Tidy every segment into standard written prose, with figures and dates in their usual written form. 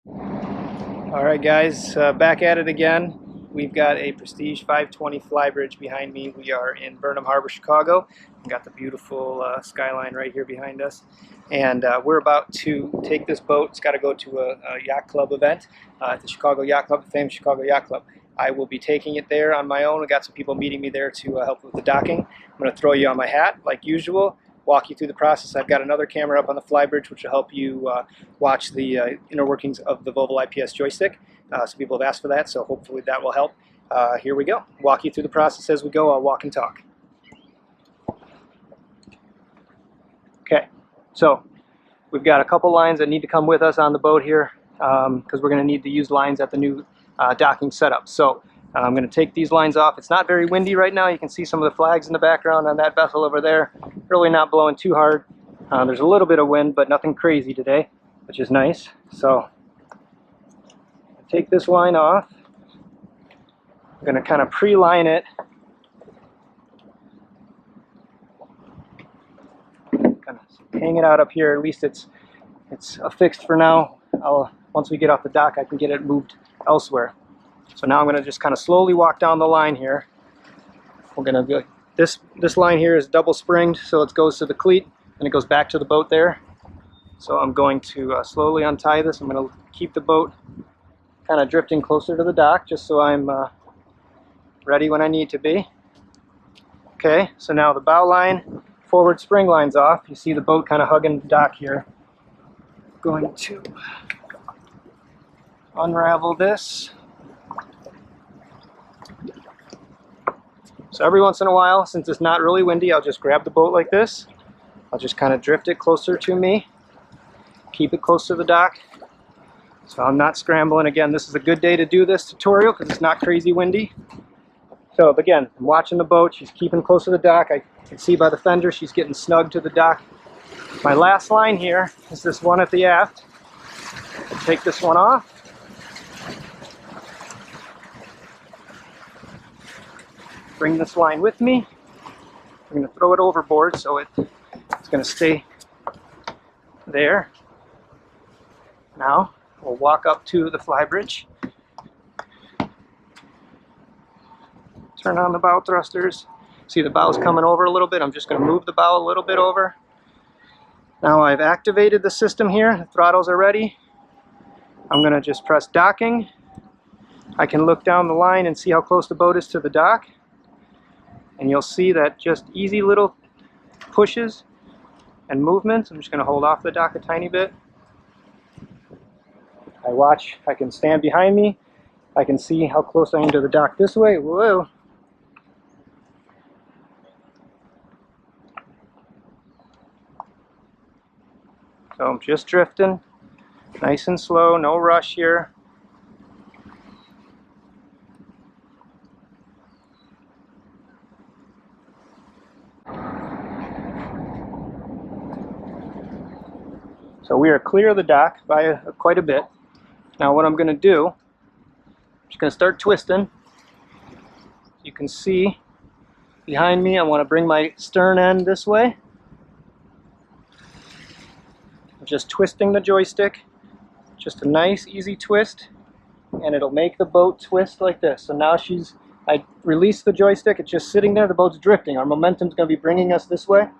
All right, guys, back at it again. We've got a Prestige 520 Flybridge behind me. We are in Burnham Harbor, Chicago. We've got the beautiful skyline right here behind us. And we're about to take this boat. It's got to go to a yacht club event at the Chicago Yacht Club, the famous Chicago Yacht Club. I will be taking it there on my own. We've got some people meeting me there to help with the docking. I'm going to throw you on my hat like usual, walk you through the process. I've got another camera up on the Flybridge which will help you watch the inner workings of the Volvo IPS joystick. Some people have asked for that, so hopefully that will help. Here we go. Walk you through the process as we go. I'll walk and talk. Okay, so we've got a couple lines that need to come with us on the boat here because we're going to need to use lines at the new docking setup. So I'm going to take these lines off. It's not very windy right now. You can see some of the flags in the background on that vessel over there. Really not blowing too hard. There's a little bit of wind, but nothing crazy today, which is nice. So take this line off. I'm going to kind of pre-line it. Kind of hang it out up here. At least it's affixed for now. Once we get off the dock, I can get it moved elsewhere. So now I'm going to just kind of slowly walk down the line here. We're going to go. This line here is double springed, so it goes to the cleat and it goes back to the boat there. So I'm going to slowly untie this. I'm going to keep the boat kind of drifting closer to the dock just so I'm ready when I need to be. Okay, so now the bow line, forward spring line's off. You see the boat kind of hugging the dock here. Going to unravel this. So every once in a while, since it's not really windy, I'll just grab the boat like this. I'll just kind of drift it closer to me. Keep it close to the dock. So I'm not scrambling. Again, this is a good day to do this tutorial because it's not crazy windy. So again, I'm watching the boat. She's keeping close to the dock. I can see by the fender she's getting snug to the dock. My last line here is this one at the aft. I'll take this one off. Bring this line with me. I'm going to throw it overboard so it's going to stay there. Now we'll walk up to the Flybridge. Turn on the bow thrusters. See the bow's coming over a little bit. I'm just going to move the bow a little bit over. Now I've activated the system here. The throttles are ready. I'm going to just press docking. I can look down the line and see how close the boat is to the dock. And you'll see that just easy little pushes and movements. I'm just going to hold off the dock a tiny bit. I watch. I can stand behind me. I can see how close I am to the dock this way. Whoa. So I'm just drifting, nice and slow, no rush here. So we are clear of the dock by quite a bit. Now what I'm going to do, I'm just going to start twisting. You can see behind me I want to bring my stern end this way. I'm just twisting the joystick, just a nice easy twist, and it'll make the boat twist like this. So now I release the joystick, it's just sitting there, the boat's drifting. Our momentum's going to be bringing us this way.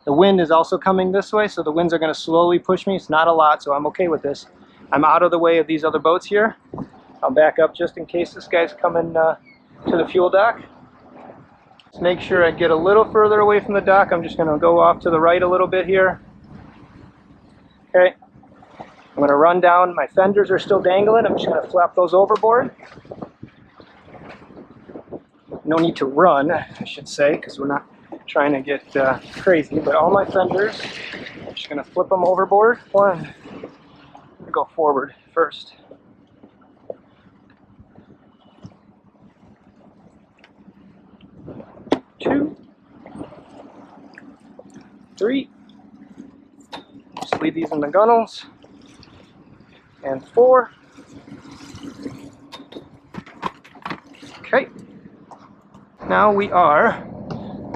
The wind is also coming this way, so the winds are going to slowly push me. It's not a lot, so I'm okay with this. I'm out of the way of these other boats here. I'll back up just in case this guy's coming to the fuel dock. Just make sure I get a little further away from the dock. I'm just going to go off to the right a little bit here. Okay. I'm going to run down. My fenders are still dangling. I'm just going to flap those overboard. No need to run, I should say, because we're not trying to get crazy, but all my fenders, I'm just going to flip them overboard. One, go forward first. Two, three, just leave these in the gunnels, and four. Okay, now we are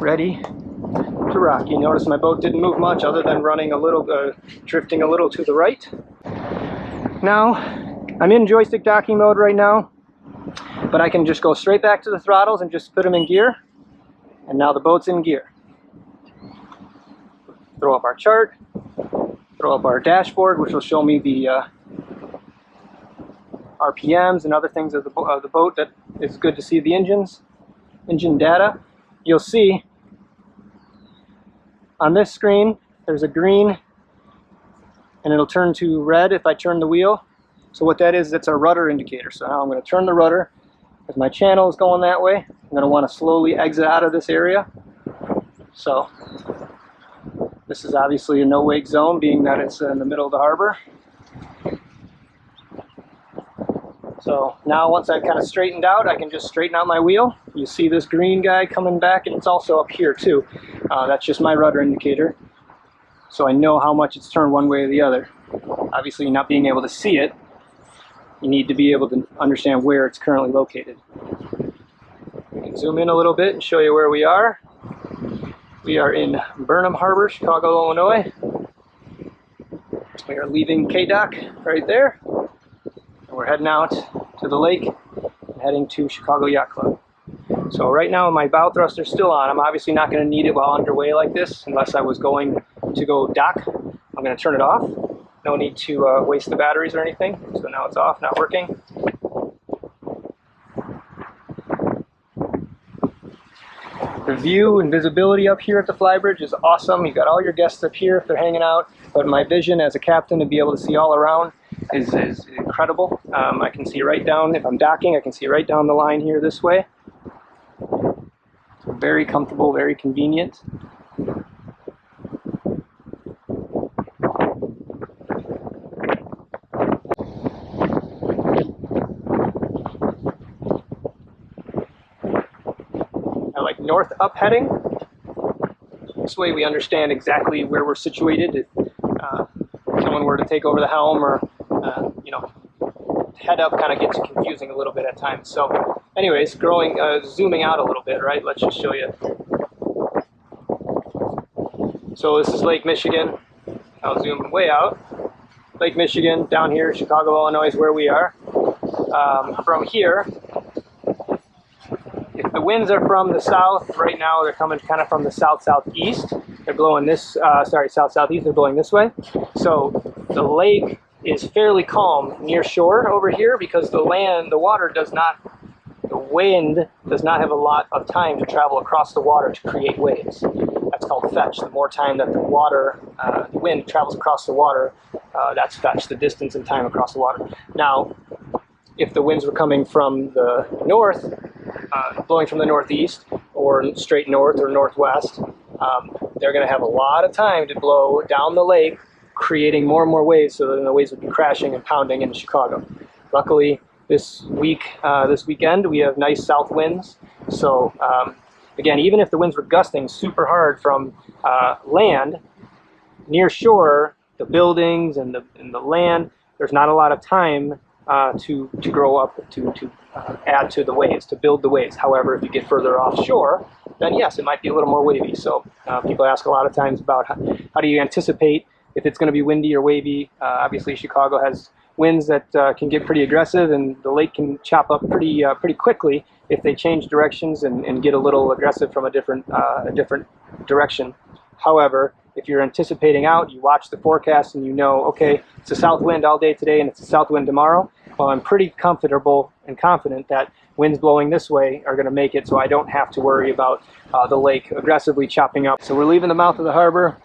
ready to rock. You notice my boat didn't move much other than running a little, drifting a little to the right. Now, I'm in joystick docking mode right now, but I can just go straight back to the throttles and just put them in gear. And now the boat's in gear. Throw up our chart, throw up our dashboard, which will show me the RPMs and other things of the boat that is good to see the engine data. You'll see on this screen there's a green and it'll turn to red if I turn the wheel. So what that is, it's a rudder indicator. So now I'm going to turn the rudder. As my channel is going that way, I'm going to want to slowly exit out of this area. So this is obviously a no wake zone, being that it's in the middle of the harbor. So now once I've kind of straightened out, I can just straighten out my wheel. You see this green guy coming back, and it's also up here too. That's just my rudder indicator. So I know how much it's turned one way or the other. Obviously, not being able to see it, you need to be able to understand where it's currently located. We can zoom in a little bit and show you where we are. We are in Burnham Harbor, Chicago, Illinois. We are leaving K-Dock right there. And we're heading out to the lake and heading to Chicago Yacht Club. So right now my bow thruster is still on. I'm obviously not going to need it while underway like this unless I was going to go dock. I'm going to turn it off. No need to waste the batteries or anything. So now it's off, not working. The view and visibility up here at the Flybridge is awesome. You've got all your guests up here if they're hanging out, but my vision as a captain to be able to see all around is incredible. I can see right down, if I'm docking, I can see right down the line here this way. So very comfortable, very convenient. I like north up heading. This way we understand exactly where we're situated. If someone were to take over the helm or, head up kind of gets confusing a little bit at times. So anyways, zooming out a little bit, right? Let's just show you. So this is Lake Michigan. I'll zoom way out. Lake Michigan, down here, Chicago, Illinois is where we are. From here, if the winds are from the south, right now they're coming kind of from the south-southeast. They're blowing this, south-southeast, they're blowing this way. So the lake is fairly calm near shore over here because the wind does not have a lot of time to travel across the water to create waves. That's called fetch. The more time that the wind travels across the water, that's fetch, the distance and time across the water. Now, if the winds were coming from the north, blowing from the northeast, or straight north or northwest, they're going to have a lot of time to blow down the lake, creating more and more waves, so then the waves would be crashing and pounding in Chicago. Luckily, this weekend, we have nice south winds. So again, even if the winds were gusting super hard from land, near shore, the buildings and the land, there's not a lot of time to grow up, to add to the waves, to build the waves. However, if you get further offshore, then yes, it might be a little more wavy. So people ask a lot of times about how do you anticipate if it's going to be windy or wavy. Obviously, Chicago has winds that can get pretty aggressive, and the lake can chop up pretty quickly if they change directions and get a little aggressive from a different direction. However, if you're anticipating out, you watch the forecast and you know, okay, it's a south wind all day today and it's a south wind tomorrow. Well, I'm pretty comfortable and confident that winds blowing this way are going to make it so I don't have to worry about the lake aggressively chopping up. So we're leaving the mouth of the harbor.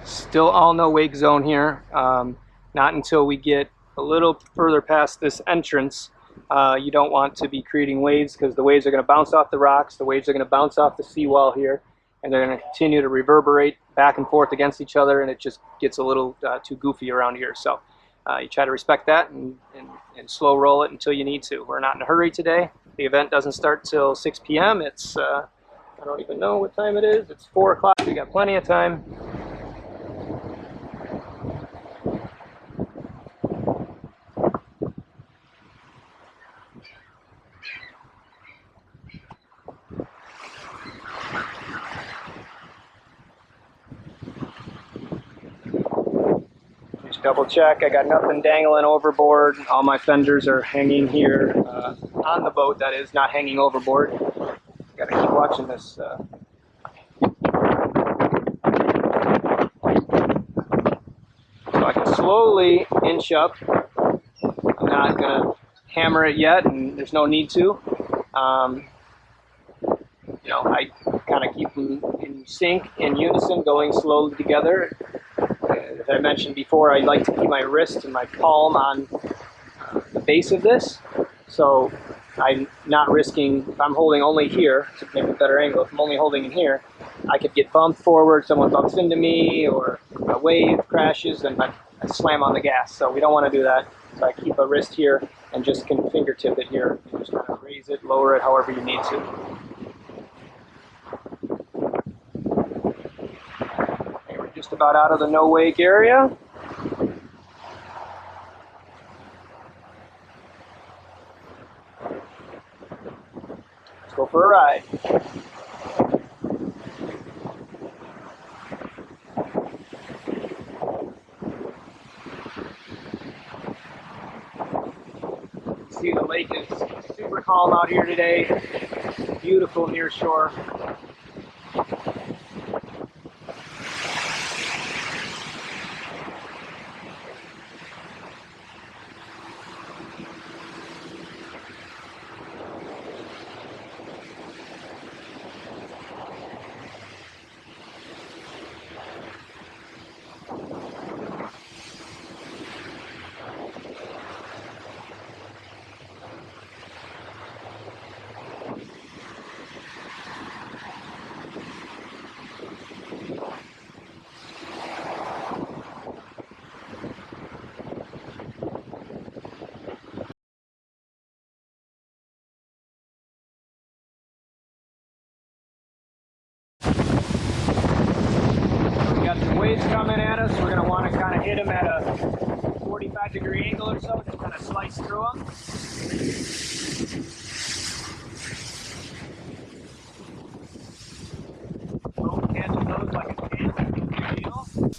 Still all no wake zone here. Not until we get a little further past this entrance. You don't want to be creating waves because the waves are going to bounce off the rocks, the waves are going to bounce off the seawall here, and they're going to continue to reverberate back and forth against each other, and it just gets a little too goofy around here. So you try to respect that and slow roll it until you need to. We're not in a hurry today. The event doesn't start till 6 p.m. It's, I don't even know what time it is. It's 4 o'clock. We got plenty of time. double check. I got nothing dangling overboard. All my fenders are hanging here on the boat, that is, not hanging overboard. Gotta keep watching this. So I can slowly inch up. I'm not gonna hammer it yet, and there's no need to. You know, I kind of keep them in sync, in unison, going slowly together. As I mentioned before, I like to keep my wrist and my palm on the base of this, so I'm not risking, if I'm holding only here, to make a better angle, if I'm only holding in here, I could get bumped forward, someone bumps into me, or a wave crashes, and I slam on the gas. So we don't want to do that. So I keep a wrist here and just can fingertip it here. You just kind of raise it, lower it, however you need to. Okay, we're just about out of the no-wake area. Let's go for a ride. See, the lake is super calm out here today. Beautiful near shore. Waves coming at us, we're going to want to kind of hit them at a 45-degree angle or so, just kind of slice through them. Don't handle those like a can.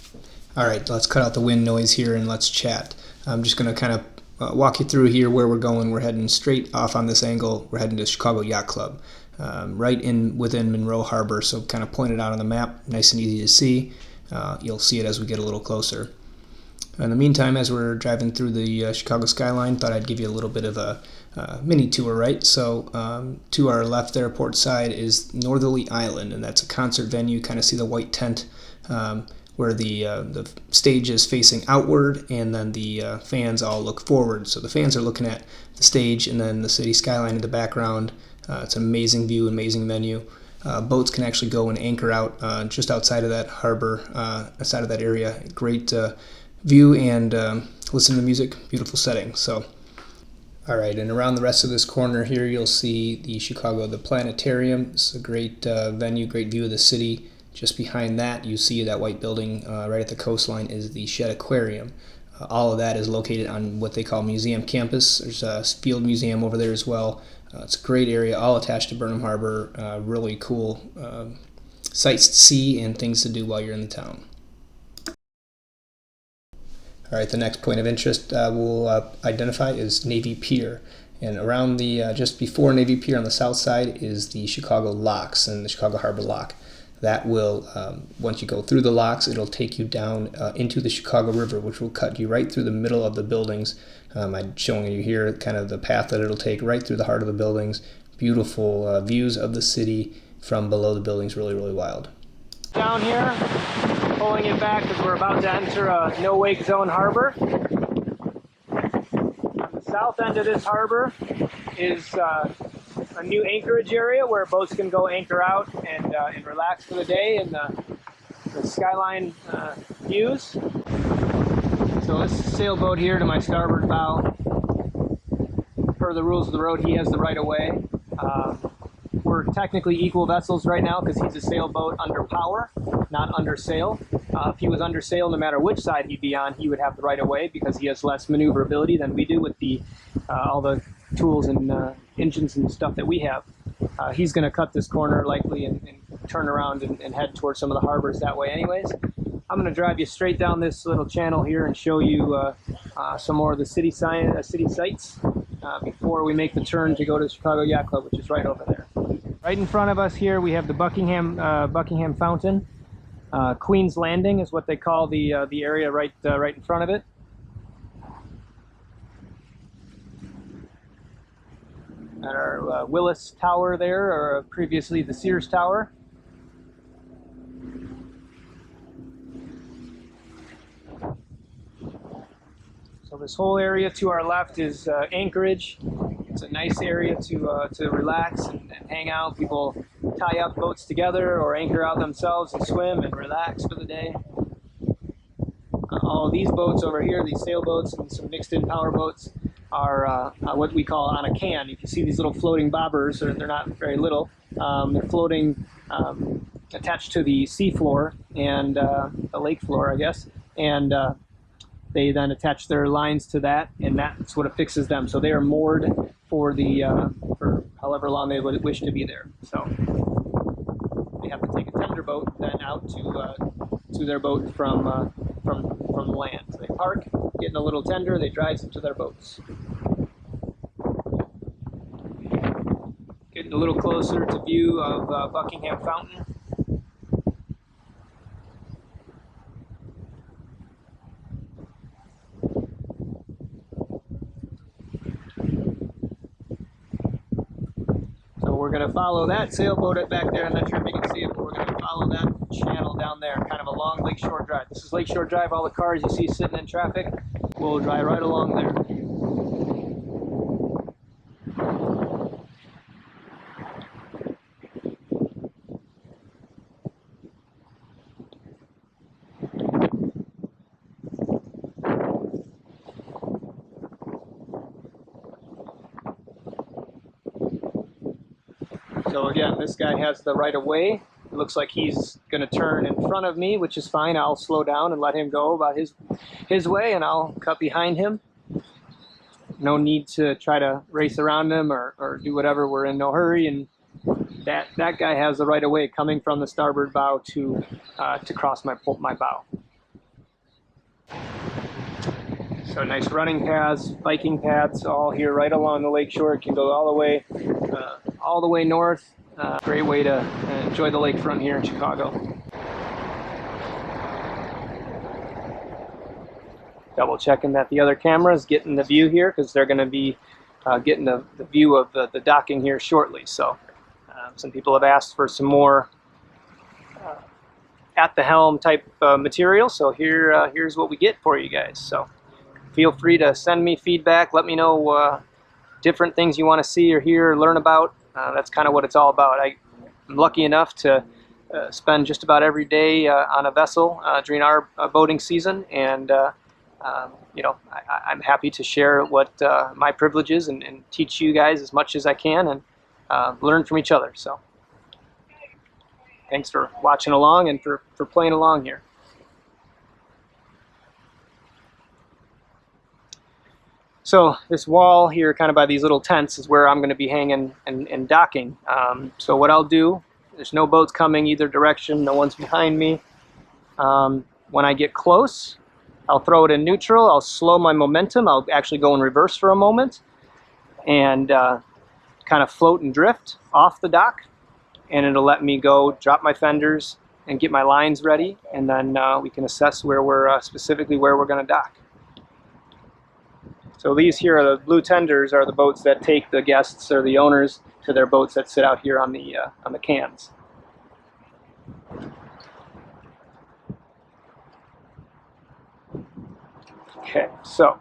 Alright, let's cut out the wind noise here and let's chat. I'm just going to kind of walk you through here where we're going. We're heading straight off on this angle. We're heading to Chicago Yacht Club, right within Monroe Harbor, so kind of pointed out on the map, nice and easy to see. You'll see it as we get a little closer. In the meantime, as we're driving through the Chicago skyline, thought I'd give you a little bit of a mini tour, right? So to our left there, port side, is Northerly Island, and that's a concert venue. Kind of see the white tent where the stage is facing outward, and then the fans all look forward. So the fans are looking at the stage, and then the city skyline in the background. It's an amazing view, amazing venue. Boats can actually go and anchor out just outside of that harbor, outside of that area. Great view, and listen to the music, beautiful setting. So, all right, and around the rest of this corner here, you'll see the Planetarium. It's a great venue, great view of the city. Just behind that, you see that white building right at the coastline is the Shed Aquarium. All of that is located on what they call Museum Campus. There's a field museum over there as well. It's a great area, all attached to Burnham Harbor. Really cool sights to see and things to do while you're in the town. All right, the next point of interest we'll identify is Navy Pier. And around just before Navy Pier on the south side is the Chicago Locks and the Chicago Harbor Lock. That will, once you go through the locks, it'll take you down into the Chicago River, which will cut you right through the middle of the buildings. I'm showing you here kind of the path that it'll take right through the heart of the buildings. Beautiful views of the city from below the buildings, really, really wild. Down here, pulling it back because we're about to enter a no-wake zone harbor. On the south end of this harbor is a new anchorage area where boats can go anchor out and relax for the day in the skyline views. So this sailboat here to my starboard bow. Per the rules of the road, he has the right of way. We're technically equal vessels right now because he's a sailboat under power, not under sail. If he was under sail, no matter which side he'd be on, he would have the right of way because he has less maneuverability than we do with all the tools and engines and stuff that we have. He's going to cut this corner likely and turn around and head towards some of the harbors that way anyways. I'm going to drive you straight down this little channel here and show you some more of the city sights before we make the turn to go to the Chicago Yacht Club, which is right over there. Right in front of us here we have the Buckingham Fountain. Queen's Landing is what they call the area right in front of it. And our Willis Tower there, or previously the Sears Tower. So this whole area to our left is Anchorage. It's a nice area to relax and hang out. People tie up boats together or anchor out themselves and swim and relax for the day. All of these boats over here, these sailboats and some mixed-in power boats, are what we call on a can. You can see these little floating bobbers, or they're not very little. They're floating attached to the sea floor and the lake floor, I guess. And they then attach their lines to that, and that's what affixes them. So they are moored for for however long they wish to be there. So they have to take a tender boat then out to their boat from the land. So they park, get in a little tender, they drive them to their boats. Getting a little closer to view of Buckingham Fountain. We're going to follow that sailboat back there. I'm not sure if you can see it, but we're going to follow that channel down there, kind of a long Lakeshore Drive. This is Lakeshore Drive. All the cars you see sitting in traffic, we'll drive right along there. So again, this guy has the right of way. It looks like he's going to turn in front of me, which is fine. I'll slow down and let him go about his way, and I'll cut behind him. No need to try to race around him or do whatever. We're in no hurry, and that guy has the right of way coming from the starboard bow to cross my bow. So nice running paths, biking paths, all here right along the lakeshore. It can go all the way north. Great way to enjoy the lakefront here in Chicago. Double checking that the other camera is getting the view here, because they're going to be getting the view of the docking here shortly. So some people have asked for some more at the helm type material. So here's what we get for you guys. So feel free to send me feedback. Let me know different things you want to see or hear or learn about. That's kind of what it's all about. I'm lucky enough to spend just about every day on a vessel during our boating season, and you know, I'm happy to share what my privilege is and teach you guys as much as I can, and learn from each other. So thanks for watching along and for playing along here. So this wall here, kind of by these little tents, is where I'm going to be hanging and docking. So what I'll do, there's no boats coming either direction, no one's behind me. When I get close, I'll throw it in neutral, I'll slow my momentum, I'll actually go in reverse for a moment, and kind of float and drift off the dock, and it'll let me go drop my fenders and get my lines ready, and then we can assess where we're specifically where we're going to dock. So these here are the blue tenders, are the boats that take the guests or the owners to their boats that sit out here on the cans. Okay, so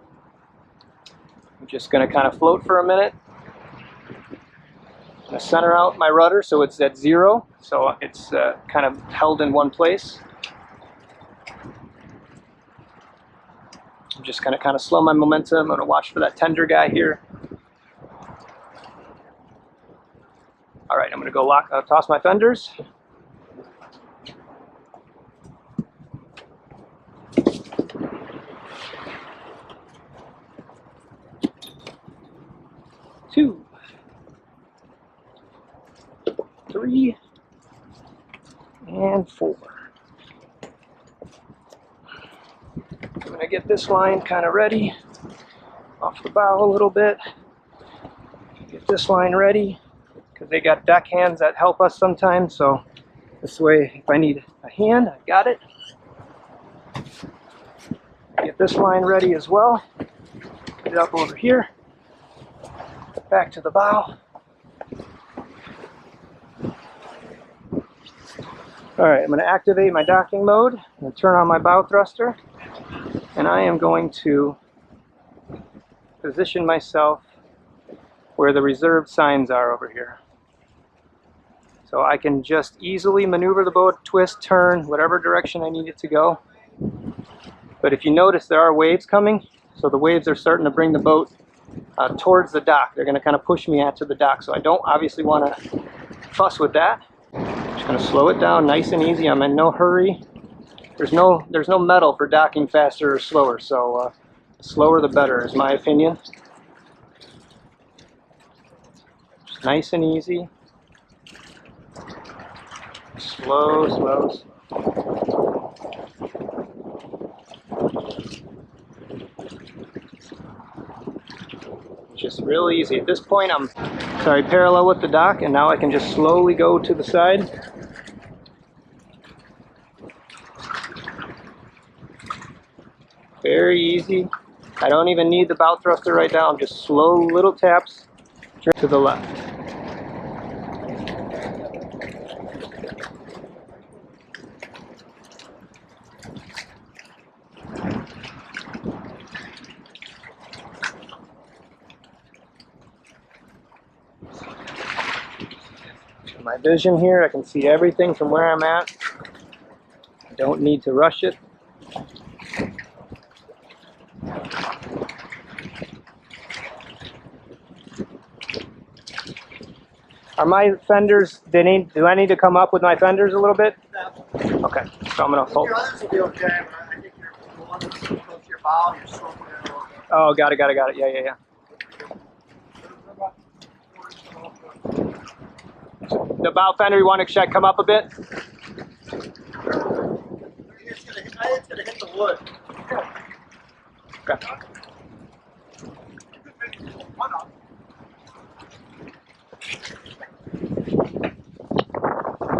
I'm just going to kind of float for a minute. I'm going to center out my rudder so it's at 0, so it's kind of held in one place. I'm just going to kind of slow my momentum. I'm going to watch for that tender guy here. All right, I'm going to go toss my fenders. Two, 3, and 4. to get this line kind of ready off the bow a little bit. Get this line ready because they got deck hands that help us sometimes. So this way, if I need a hand, I've got it. Get this line ready as well. Get it up over here. Back to the bow. Alright, I'm going to activate my docking mode. I'm going to turn on my bow thruster. And I am going to position myself where the reserved signs are over here. So I can just easily maneuver the boat, twist, turn, whatever direction I need it to go. But if you notice, there are waves coming. So the waves are starting to bring the boat towards the dock. They're going to kind of push me out to the dock. So I don't obviously want to fuss with that. Just going to slow it down nice and easy. I'm in no hurry. There's no metal for docking faster or slower, so the slower the better is my opinion. Just nice and easy. Slow, slow, slow. Just real easy. At this point I'm parallel with the dock, and now I can just slowly go to the side. Very easy. I don't even need the bow thruster right now. I'm just slow little taps to the left. My vision here, I can see everything from where I'm at. I don't need to rush it. Are my fenders, do I need to come up with my fenders a little bit? Okay, so I'm going to hold. Your others will be okay, but I think the one that's close to your bow, you're sloping it a little bit. Oh, got it. Yeah. The bow fender, you want to come up a bit? It's gonna hit the wood. Okay.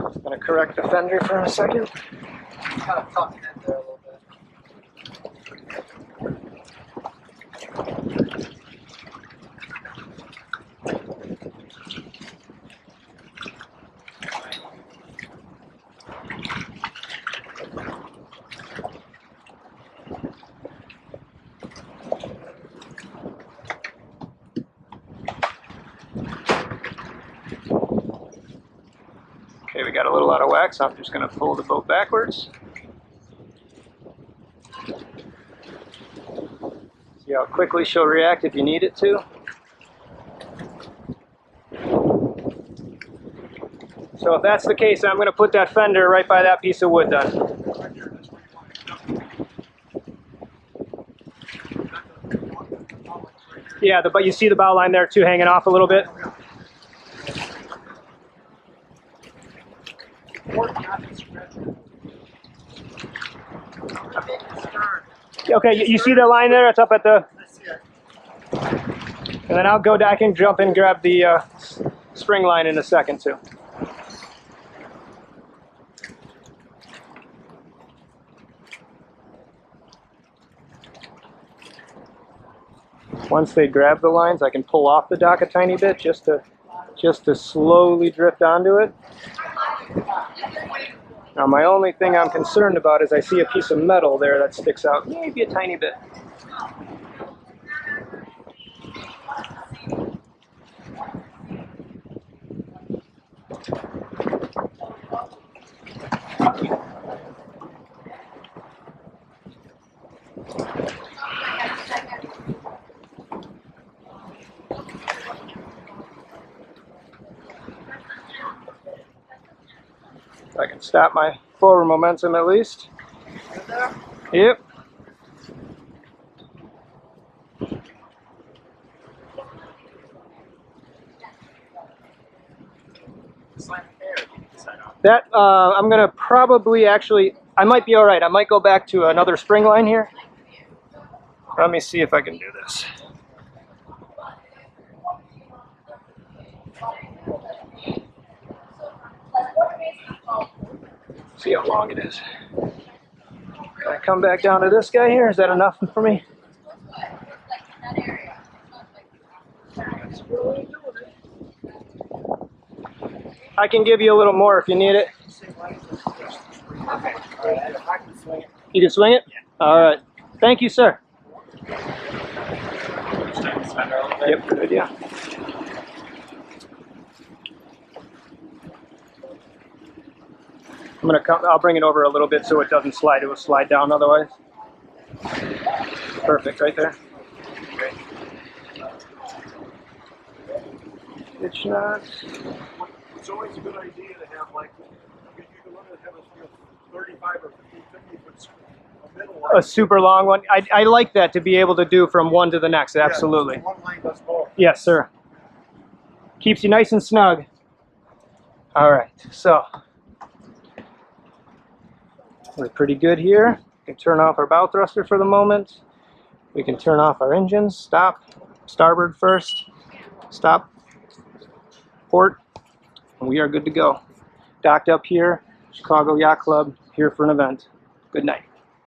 Just going to correct the fender for a second. Kind of tuck in there a little bit. Okay, we got a little out of whack, so I'm just going to pull the boat backwards. See how quickly she'll react if you need it to. So if that's the case, I'm going to put that fender right by that piece of wood then. Yeah, but you see the bow line there too, hanging off a little bit. Okay, you see the line there? It's up at the... And then I'll go back and jump and grab the spring line in a second too. Once they grab the lines, I can pull off the dock a tiny bit just to slowly drift onto it. Now my only thing I'm concerned about is I see a piece of metal there that sticks out maybe a tiny bit. I can stop my forward momentum at least. Yep. That, I'm going to probably I might be alright. I might go back to another spring line here. Let me see if I can do this. See how long it is. Can I come back down to this guy here? Is that enough for me? I can give you a little more if you need it. You can swing it? All right. Thank you, sir. Yep, good idea. I'm gonna come. I'll bring it over a little bit so it doesn't slide. It will slide down otherwise. Perfect, right there. Hitch knots. It's always a good idea to have like, you can look at have a 35 or 50 foot middle line. A super long one. I like that to be able to do from one to the next. Absolutely. Yeah, one line does both. Yes, sir. Keeps you nice and snug. All right, so we're pretty good here. We can turn off our bow thruster for the moment. We can turn off our engines. Stop. Starboard first. Stop. Port. And we are good to go. Docked up here. Chicago Yacht Club. Here for an event. Good night.